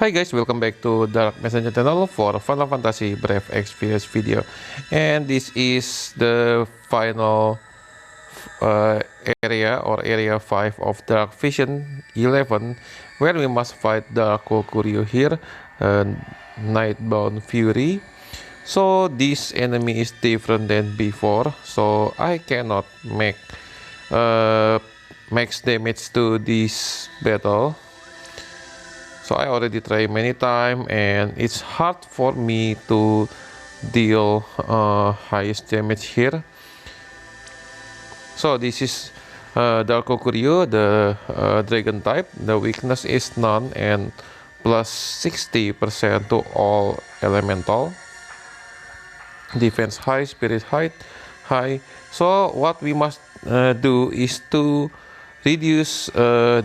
Hi guys, welcome back to Dark Messenger channel for Final Fantasy Brave Exvius video, and this is the final area or area 5 of Dark Vision 11, where we must fight the Kokuryu here, Nightbound Fury. So this enemy is different than before, so I cannot make max damage to this battle. So I already tried many times, and it's hard for me to deal highest damage here. So this is Dark Kokuryu, the dragon type. The weakness is none and plus 60% to all elemental. Defense high, spirit high. So what we must do is to reduce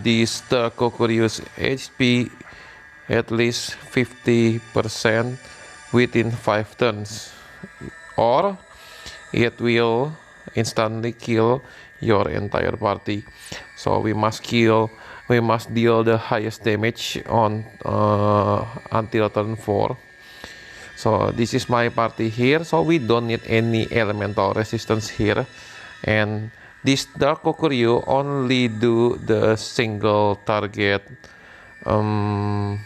this Dark Kokuryu's HP at least 50% within 5 turns, or it will instantly kill your entire party. So we must deal the highest damage on until turn 4. So this is my party here, so we don't need any elemental resistance here, and this Dark Kokuryu only do the single target, only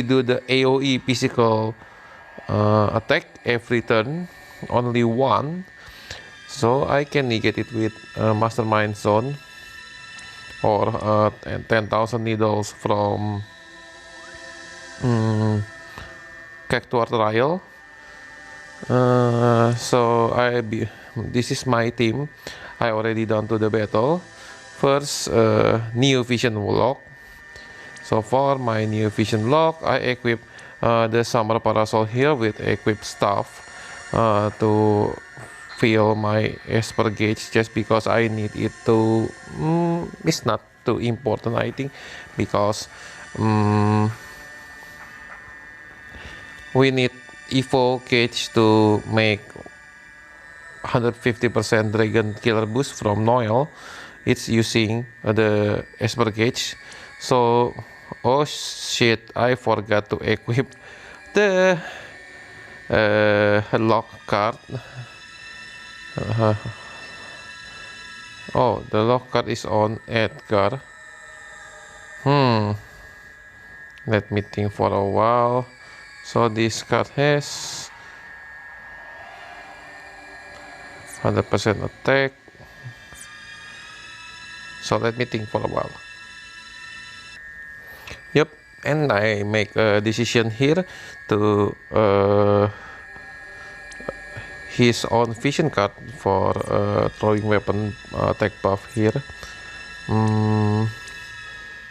do the AoE physical attack every turn, only one. So I can negate it with Mastermind Zone or 10,000 needles from Cactuar Trial. So this is my team. I already done to the battle. First, Neo Vision Lock. So for my Neo Vision Lock, I equip the Summer Parasol here with equip staff to fill my Esper gauge, just because I need it to. It's not too important, I think, because we need Evo gauge to make 150% Dragon Killer boost from Noel. It's using the Esper gauge. So, oh shit, I forgot to equip the lock card. Oh, the lock card is on Edgar. Let me think for a while. So this card has 100% attack. So let me think for a while. Yep, and I make a decision here to his own vision card for throwing weapon attack buff here.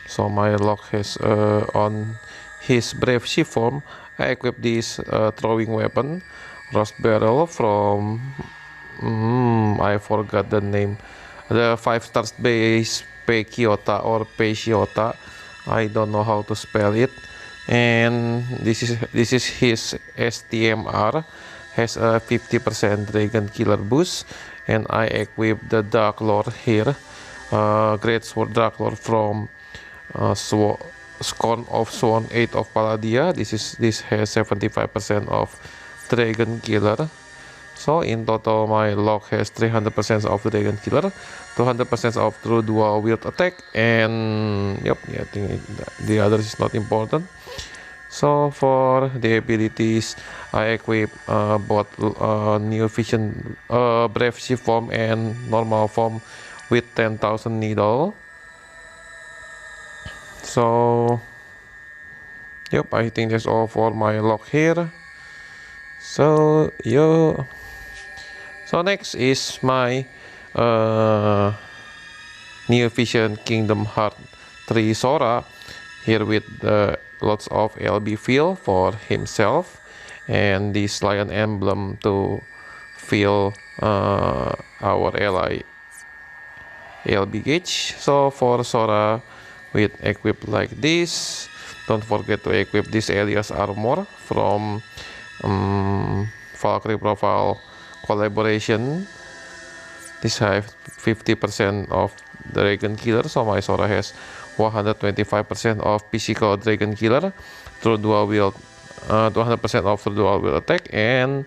So my lock has on his brave shift form, I equip this throwing weapon, Rust Barrel from I forgot the name, the 5-star base Pekiota or Pechiota. I don't know how to spell it. And this is his STMR, has a 50% Dragon Killer boost, and I equip the Dark Lord here, Great Sword Dark Lord from Scorn of Swan 8 of Palladia. This has 75% of Dragon Killer. So in total my lock has 300% of Dragon Killer, 200% of True Dual Wield Attack, and yep, I think the others is not important. So for the abilities, I equip both Neo Vision, Brave Shift form and normal form with 10,000 needle. So yep, I think that's all for my lock here. So so next is my Neo Vision Kingdom Heart 3 Sora here with lots of LB fill for himself, and this lion emblem to fill our ally LB gauge. So for Sora, with equip like this, don't forget to equip this Elias armor from Valkyrie profile collaboration. This 50% of Dragon Killer, so my Sora has 125% of physical Dragon Killer through dual wield, 200% of through dual wield attack, and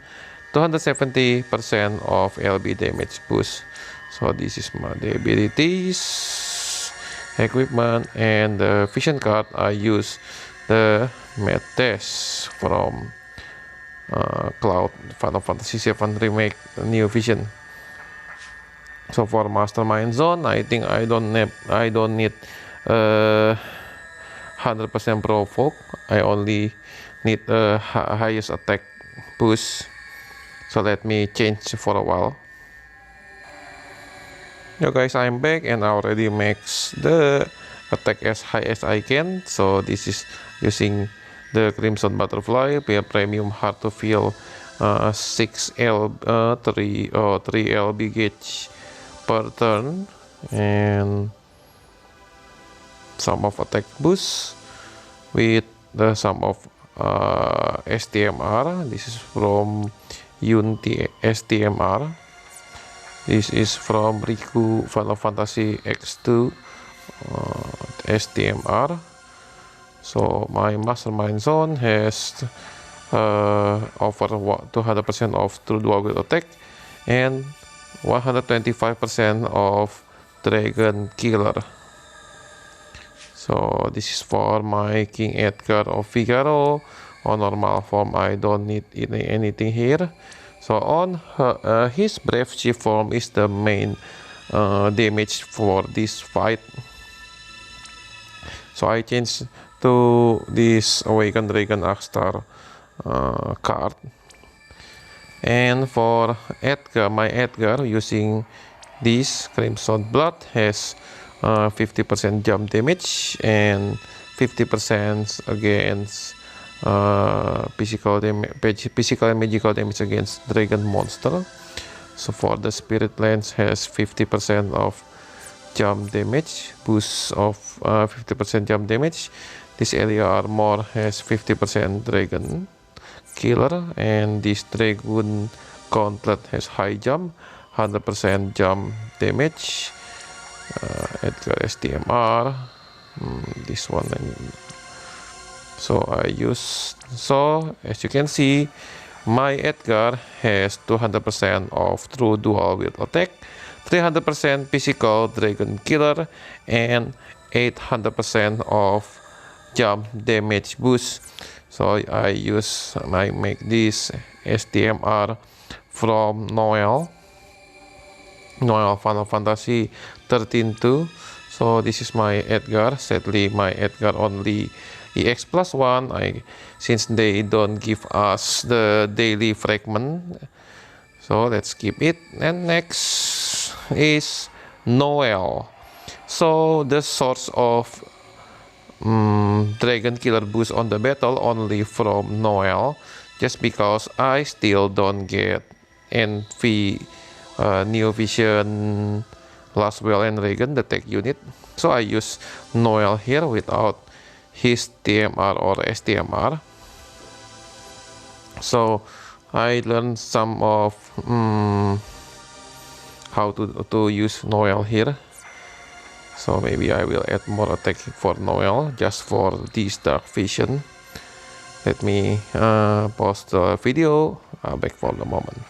270% of LB damage boost. So this is my abilities, equipment, and the vision card. I use the Metes from Cloud Final Fantasy VII Remake New Vision. So for Mastermind Zone, I think I don't need 100% provoke. I only need a highest attack boost. So let me change for a while. Yo guys, I'm back and I already max the attack as high as I can. So this is using the Crimson Butterfly, premium hard to fill, 3 LB gauge per turn, and some of attack boost with the sum of STMR. This is from Unity STMR. This is from Riku Final Fantasy X2 STMR. So my Mastermind Zone has over 200% of true dual wield attack and 125% of Dragon Killer. So this is for my King Edgar of Figaro. On normal form, I don't need anything here. So on his Brave Chief form is the main damage for this fight. So I changed to this Awakened Dragon Akstar card. And for Edgar, my Edgar using this Crimson Blood has 50% jump damage and 50% against physical and magical damage against dragon monster. So for the Spirit Lance has 50% of jump damage, boost of 50% jump damage. This area armor has 50% dragon killer, and this dragon gauntlet has high jump, 100% jump damage. Edgar STMR, this one. So I use, so as you can see, my Edgar has 200% of true dual wield attack, 300% physical dragon killer, and 800% of jump damage boost. So I make this STMR from Noel Final Fantasy 13-2. So this is my Edgar. Sadly, my Edgar only EX +1. Since they don't give us the daily fragment, so let's skip it. And next is Noel. So the source of Dragon Killer boost on the battle only from Noel, just because I still don't get NV New Vision, Lasswell, and Reagen, the tech unit. So I use Noel here without his TMR or STMR. So I learned some of how to use Noel here. So maybe I will add more attack for Noel just for this dark vision. Let me pause the video. Back for the moment.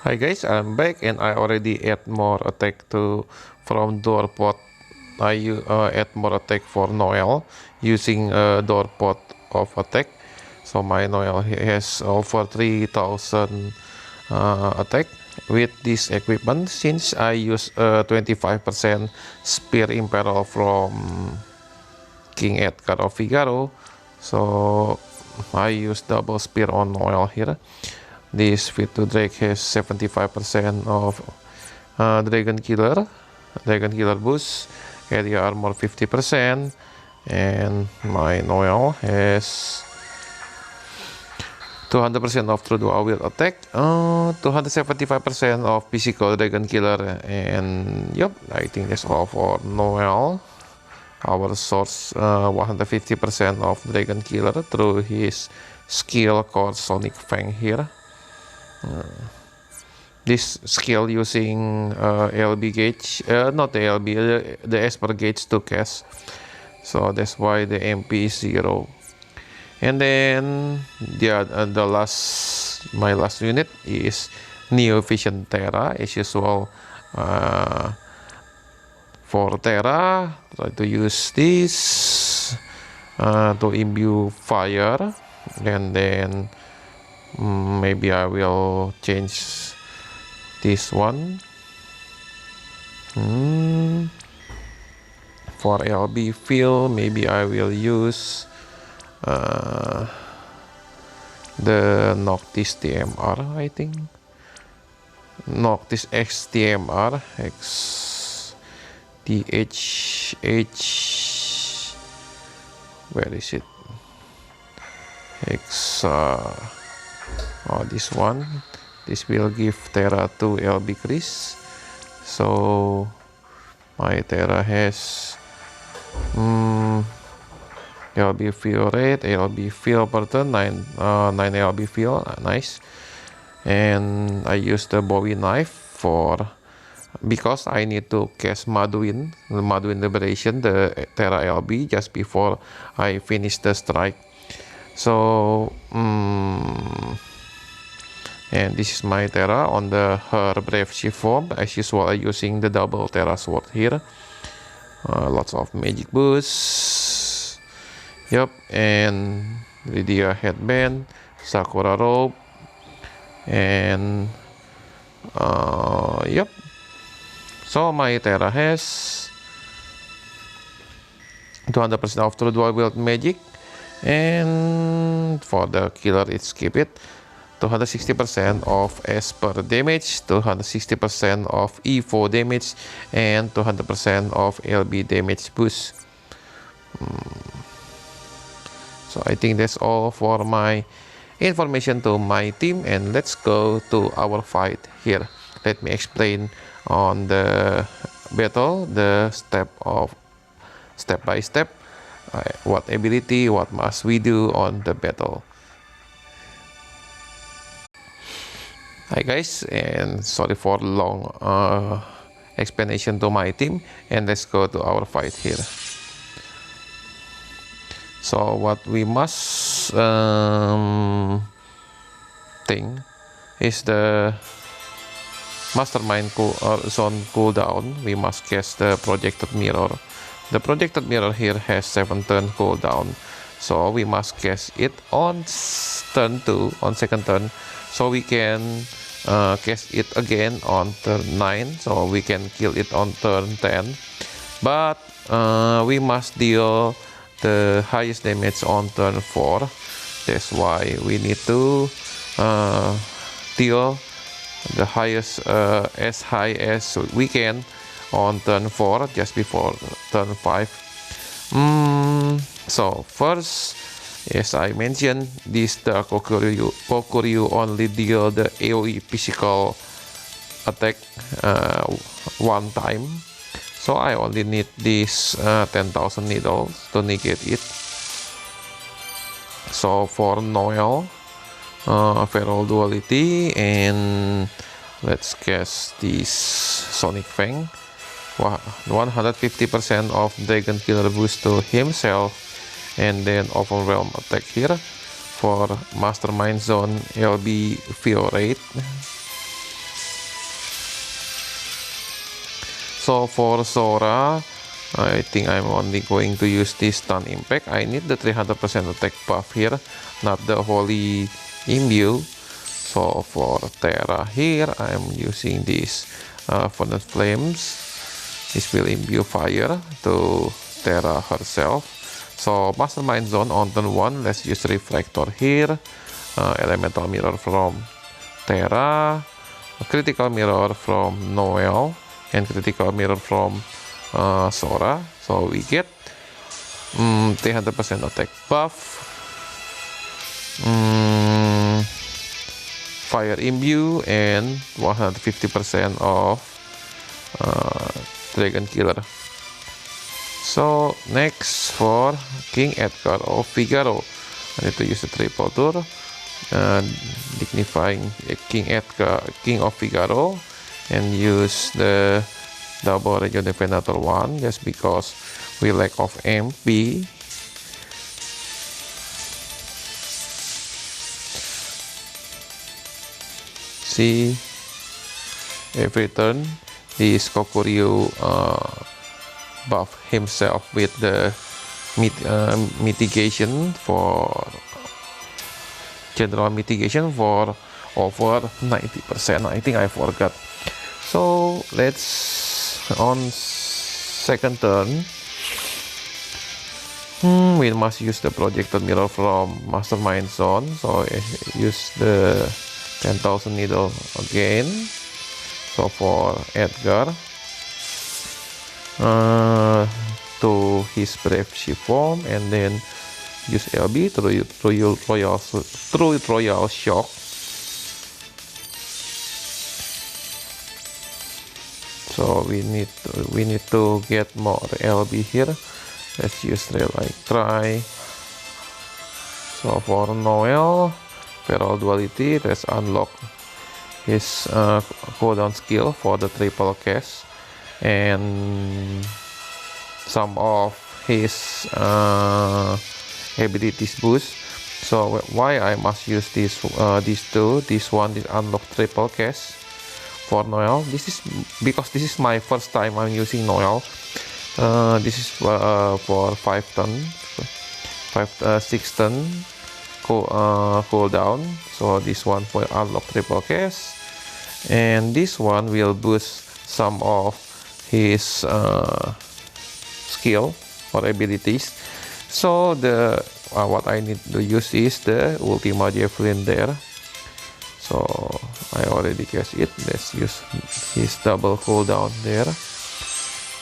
Hi guys, I'm back and I already add more attack from door pot. I add more attack for Noel using door pot of attack. So my Noel has over 3000 attack with this equipment. Since I use 25% Spear Imperial from King Edgar of Figaro, so I use double spear on Noel here. This Fit2 Drake has 75% of Dragon Killer boost, area armor 50%, and my Noel has 200% of true dual wield attack, 275% of physical Dragon Killer, and yep, I think that's all for Noel. Our source 150% of Dragon Killer through his skill called Sonic Fang here. this skill using LB gauge, not the LB, the Esper gauge to cast. So that's why the MP is 0. And then my last unit is Neo Vision Terra as usual. For Terra, try to use this to imbue fire, and then maybe I will change this one. For LB field, maybe I will use the Noctis TMR, I think. Noctis X TMR X DHH. Where is it? X. This one. This will give Terra 2 LB Chris. So my Terra has LB field rate, LB field per turn, 9 LB field, nice. And I use the Bowie knife because I need to cast Maduin Liberation, the Terra LB, just before I finish the strike. So and this is my Terra on her Brave Shift form. As usual, I'm using the double Terra sword here. Lots of magic boosts. Yep, and Lydia headband, Sakura robe, and yep. So my Terra has 200% of true dual wield magic, and for the killer it's keep it 260% of Esper damage, 260% of E4 damage, and 200% of LB damage boost. So I think that's all for my information to my team, and let's go to our fight here. Let me explain on the battle the step by step, what ability, what must we do on the battle. Hi guys, and sorry for long explanation to my team, and let's go to our fight here. So what we must think is the Mastermind zone cooldown. We must cast the Projected Mirror. The Projected Mirror here has 7 turn cooldown, so we must cast it on turn 2, on second turn, so we can cast it again on turn 9, so we can kill it on turn 10. But we must deal the highest damage on turn 4. That's why we need to deal the highest as high as we can on turn 4, just before turn 5. So first, as I mentioned, this the Kokuryu only deal the AoE physical attack one time. So I only need this 10,000 needles to negate it. So for Noel, Feral Duality, and let's cast this Sonic Fang. 150% of Dragon Killer boost to himself, and then Overwhelm attack here for Mastermind Zone LB field rate. So for Sora, I think I'm only going to use this Stun Impact. I need the 300% attack buff here, not the Holy Imbue. So for Terra here, I'm using this Furnace Flames. This will imbue fire to Terra herself. So Mastermind Zone on turn 1, let's use Reflector here, Elemental Mirror from Terra, Critical Mirror from Noel, and Critical Mirror from Sora. So we get 300% attack buff, Fire Imbue, and 150% of Dragon Killer. So next for King Edgar of Figaro, I need to use a triple tour dignifying King of Figaro, and use the double Reagen Defenator 1 just because we lack of MP. See, every turn this Kokuryu buff himself with the mitigation for general mitigation for over 90%. I think I forgot. So let's on second turn we must use the projected mirror from Mastermind Zone. So use the 10,000 needle again. So for Edgar to his brave ship form, and then use LB through Royal Shock. So we need to get more LB here. Let's use Trail Like Try. So for Noel, Feral Duality, let's unlock his cooldown skill for the triple cast and some of his abilities boost. So why I must use these two? This one is unlock triple cast for Noel. This is because this is my first time I'm using Noel. This is for 6 turn cooldown. So this one for unlock triple cast, and this one will boost some of his skill or abilities. So the what I need to use is the Ultima Javelin there. So I already cast it. Let's use his double cooldown there.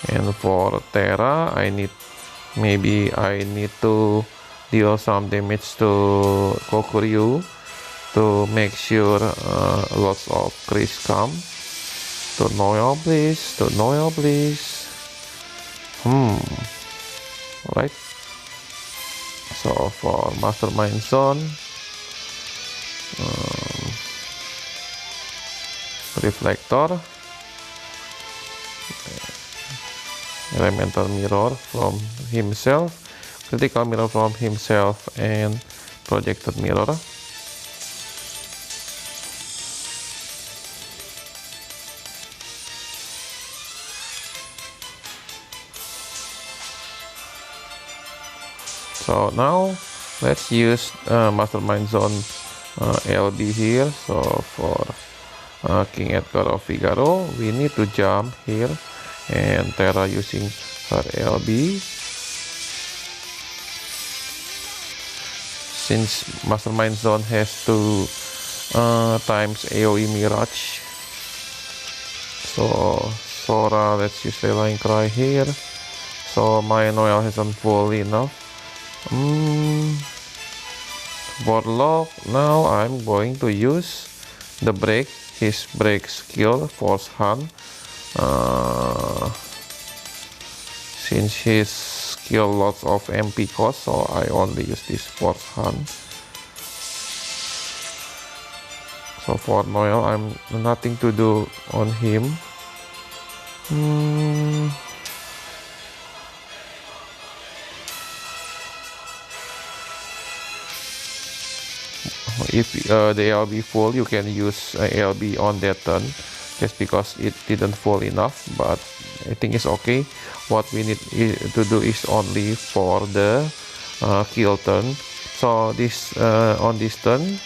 And for Terra, I need to deal some damage to Kokuryu to make sure lots of crease come. To Noel, please. To Noel, please. Alright. So for Mastermind Zone, Reflector, Elemental Mirror from himself, Critical Mirror from himself, and Projected Mirror. So now let's use Mastermind Zone LB here. So for King Edgar of Figaro, we need to jump here, and Terra using her LB. Since Mastermind Zone has 2 times AoE Mirage, so Sora, let's use the Line Cry here. So my Noel hasn't full enough. For Lock, now I'm going to use the break, his break skill, Force Hunt. Since his skill lots of MP cost, so I only use this Force Hunt. So for Noel, I'm nothing to do on him. If the LB full, you can use LB on that turn, just because it didn't full enough, but I think it's okay. What we need to do is only for the kill turn. So this on this turn,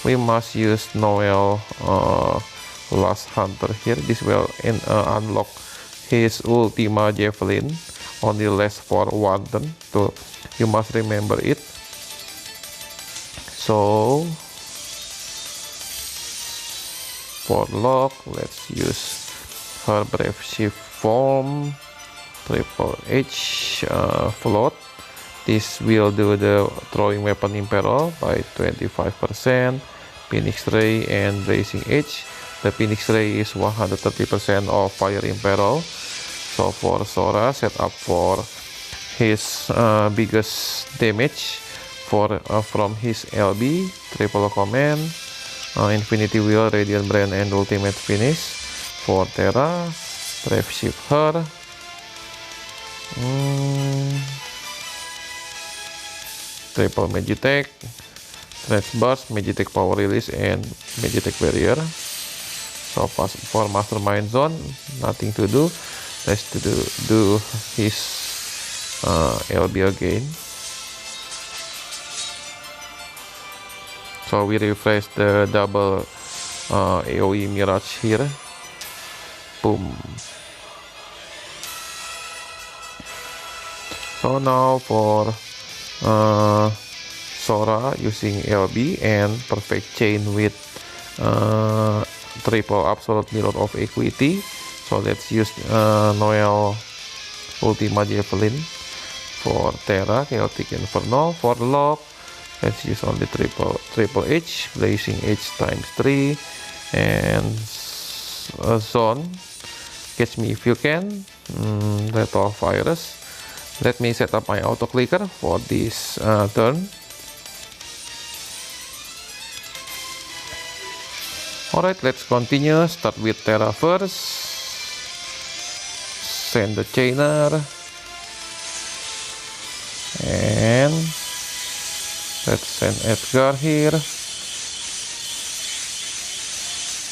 we must use Noel Last Hunter here. This will unlock his Ultima Javelin, only lasts for 1 turn, so you must remember it. So for Lock, let's use her Brave Shift form, Triple H float. This will do the throwing weapon imperil by 25%, Phoenix Ray, and Blazing Edge. The Phoenix Ray is 130% of fire imperil. So for Sora, set up for his biggest damage from his LB, triple command, Infinity Wheel, Radiant Brand, and Ultimate Finish. For Terra, Drive Shift her. Triple Magitech, Stretch Burst, Magitech Power Release, and Magitech Barrier. So for Mastermind Zone, nothing to do. Let's do his LB again. So we refresh the double AoE Mirage here. Boom. So now for Sora using LB and Perfect Chain with triple Absolute Mirror of Equity. So let's use Noel Ultima Javelin. For Terra, Chaotic Infernal. For Lock, let's use only triple H, Blazing H times 3, and Zone, Catch Me If You Can, Lethal Virus. Let me set up my auto clicker for this turn. Alright, let's continue. Start with Terra first. Send the Chainer. And let's send Edgar here.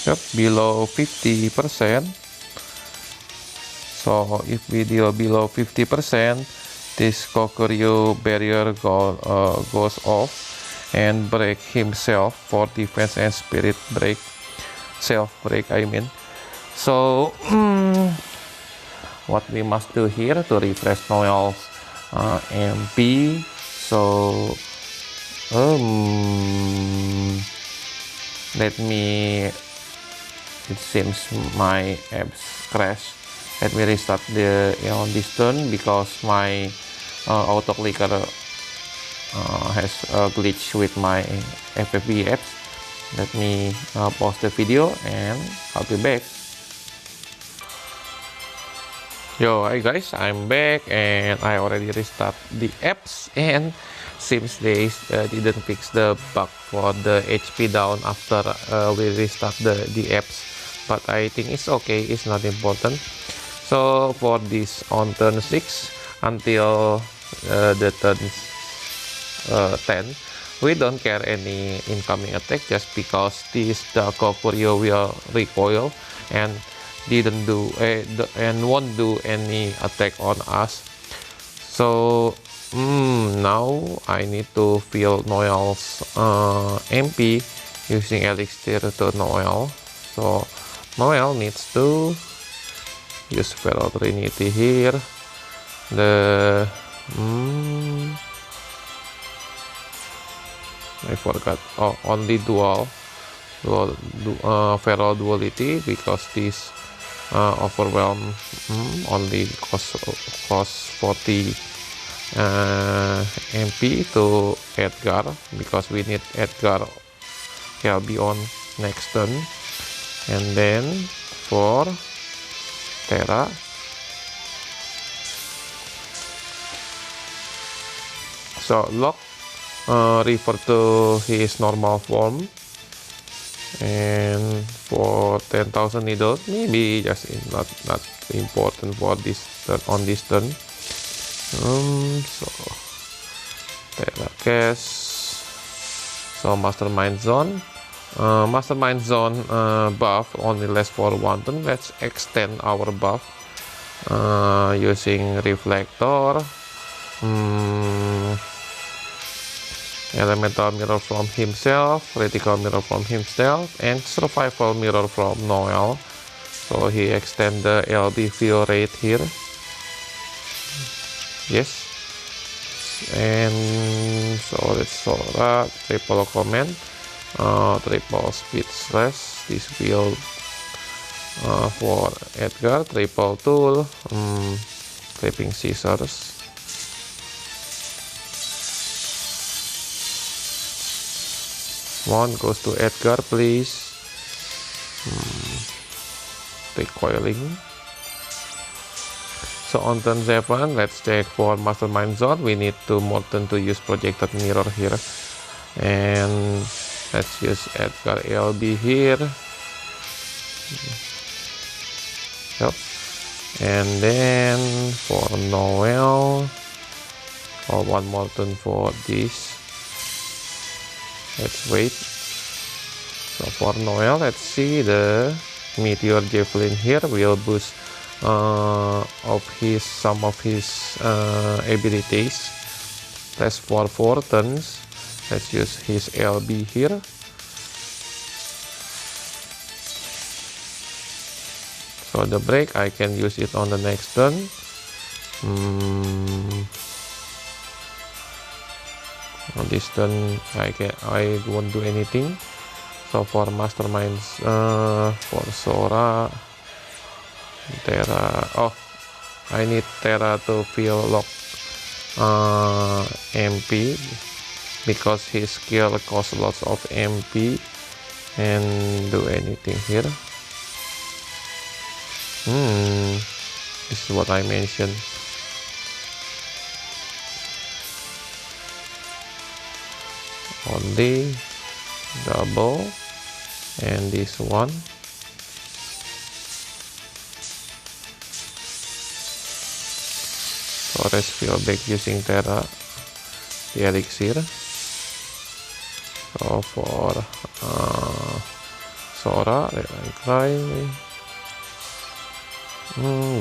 Yep, below 50%. So if we deal below 50%, this Kokuryu barrier goes off and break himself for defense and spirit break. Self break, I mean. So what we must do here to refresh Noel's MP. So let me, it seems my apps crashed. Let me restart the on this turn because my auto clicker has a glitch with my FFBE apps. Let me pause the video and I'll be back. Yo, hi guys, I'm back and I already restart the apps, and seems they didn't fix the bug for the HP down after we restart the apps, but I think it's okay, it's not important. So for this on turn 6 until the turn 10, we don't care any incoming attack just because the Kokuryu will recoil and didn't do and won't do any attack on us. So now I need to fill Noel's MP using Elixir to Noel. So Noel needs to use Feral Trinity here. The I forgot. Oh, only dual Feral Duality because this Overwhelm only cost 40 MP to Edgar because we need Edgar LB on next turn. And then for Terra, so Lock refer to his normal form, and for 10,000 needles maybe just not important for this turn, on this turn. So Terra cast, so Mastermind Zone. Mastermind Zone buff only lasts for 1 turn. Let's extend our buff using Reflector, Elemental Mirror from himself, Critical Mirror from himself, and Survival Mirror from Noel. So he extend the LB fill rate here. Yes. And so let's Sora, triple command, triple speed slash, this build for Edgar, triple tool, clipping scissors. One goes to Edgar, please. Recoiling. So on turn 7, let's check for Mastermind Zone. We need to more turn to use projected mirror here, and let's use Edgar LB here. Yep. And then for Noel, or one more turn for this. Let's wait. So for Noel, let's see the Meteor Javelin here will boost some of his abilities. That's for 4 turns. Let's use his LB here. So the break, I can use it on the next turn. On this turn, I won't do anything. So for Masterminds, for Sora, Terra. Oh, I need Terra to feel lock MP because his skill costs lots of MP and do anything here. This is what I mentioned. Only double and this one. So let's feel back using Terra, the elixir. So for Sora, I cry.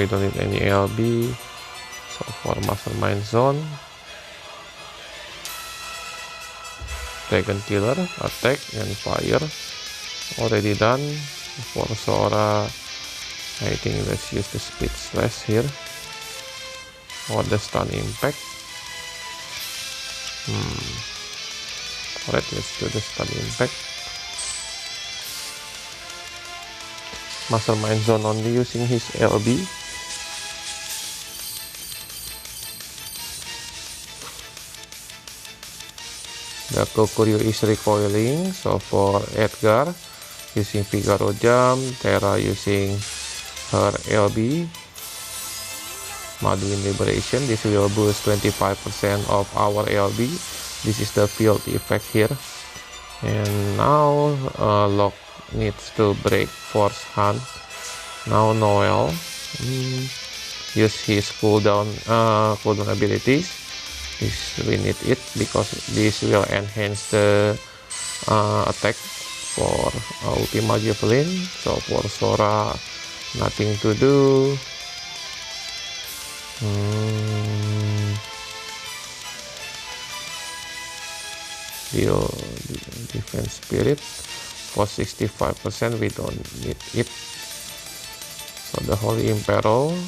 We don't need any LB. So for Mastermind Zone, Dragon Killer, attack and fire, already done. For Sora, I think let's use the Speed Slash here, or the Stun Impact. Alright, let's do the Stun Impact. Mastermind Zone only using his LB. The Kokuryu is recoiling, so for Edgar using Figaro Jump, Terra using her LB, Maduin Liberation. This will boost 25% of our LB. This is the field effect here. And now Lock needs to break Force Hunt. Now Noel use his cooldown abilities. We need it because this will enhance the attack for Ultima Javelin. So for Sora, nothing to do. Deal Defense Spirit for 65%. We don't need it. So the Holy Imperil.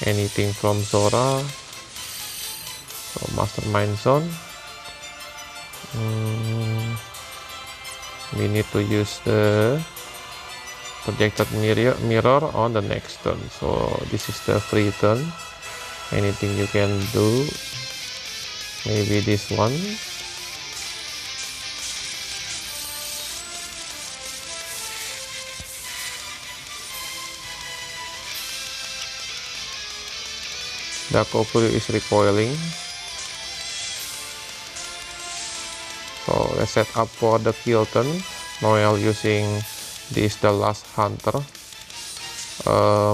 Anything from Sora. So Mastermind Zone. We need to use the projected mirror on the next turn. So this is the free turn. Anything you can do. Maybe this one. The Kokuryu is recoiling. So let's set up for the kill turn. Noel using this, the last hunter.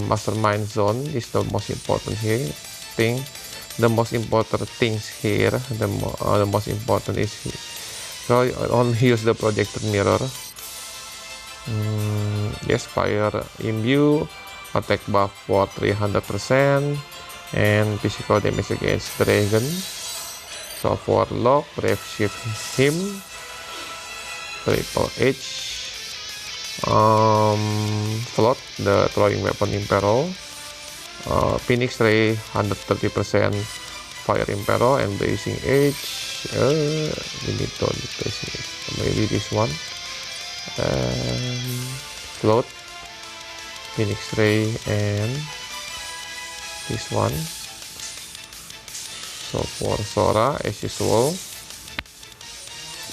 Mastermind Zone is the most important thing. The most important things here. The most important is here. So only use the projected mirror. Yes, fire imbue, attack buff for 300%. And physical damage against Reagen. So for Lock, Brave Shift him, Triple H, Float, the throwing weapon Imperil, Phoenix Ray 130% Fire Imperil, and Blazing Edge. We need to Blazing Edge. Maybe this one. Float, Phoenix Ray, and this one. So for Sora, as usual,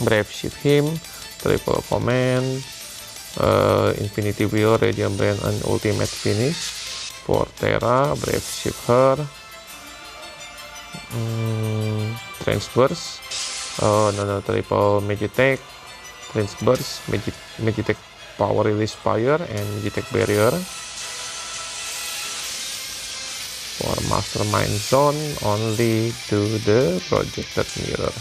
Brave Shift him, Triple Command, Infinity Wheel, Radiant Brand, and Ultimate Finish. For Terra, Brave Shipper, Transverse, no, triple Magitech, Transverse, Magitech Power Release Fire, and Magitech Barrier. For Mastermind Zone, only to the Projected Mirror.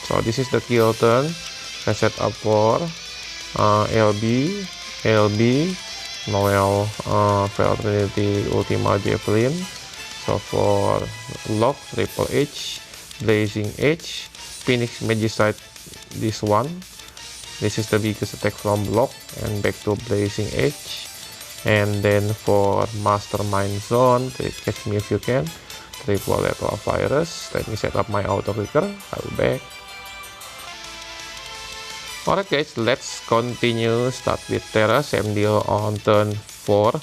So this is the kill turn. I set up for LB, Noel, Fail Trinity, Ultima Javelin. So for Lock, Triple H, Blazing Edge, Phoenix Magicite, this one. This is the biggest attack from Block, and back to Blazing Edge. And then for Mastermind Zone, catch me if you can. Triple Lethal Virus. Let me set up my auto clicker. I'll be back. Alright guys, let's continue. Start with Terra. Same deal on turn 4.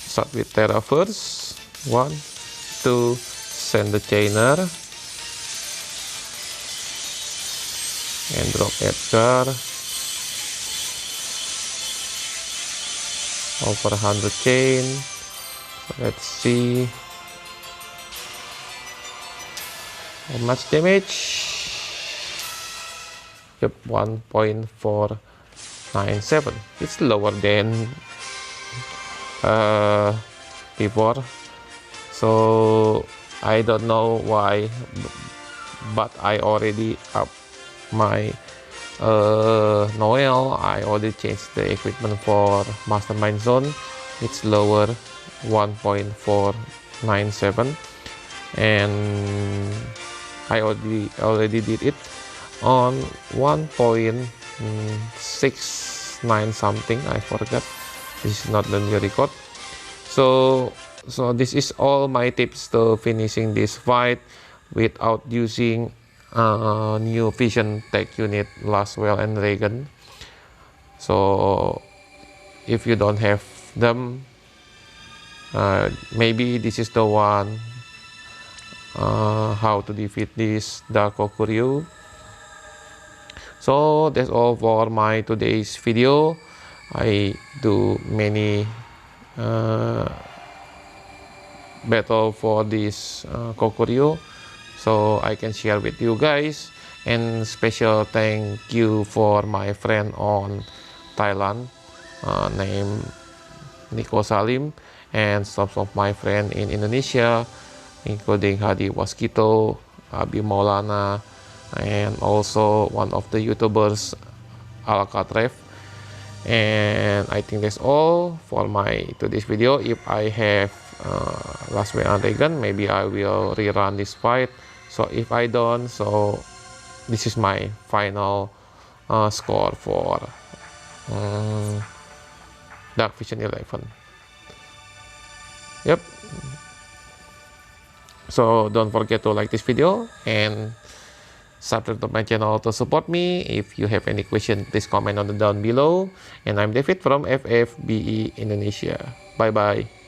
Start with Terra first. 1, 2, send the Chainer. And drop Edgar. Over 100 chain. So let's see how much damage. Yep, 1.497. It's lower than before, so I don't know why, but I already up my Noel. I already changed the equipment for Mastermind Zone. It's lower, 1.497, and I already did it on 1.69 something. I forgot. This is not the new record. So this is all my tips to finishing this fight without using new vision tech unit, Lasswell and Reagen. So if you don't have them, maybe this is the one how to defeat this Dark Kokuryu. So that's all for my today's video. I do many battle for this Kokuryu, so I can share with you guys. And special thank you for my friend on Thailand named Nico Salim, and some of my friend in Indonesia, including Hadi Waskito, Abi Maulana, and also one of the YouTubers Alcatref. And I think that's all for my today's video. If I have Lasswell and Reagen, maybe I will rerun this fight. So if I don't, so this is my final score for Dark Vision 11. Yep. So don't forget to like this video and subscribe to my channel to support me. If you have any question, please comment on the down below. And I'm David from FFBE Indonesia. Bye bye.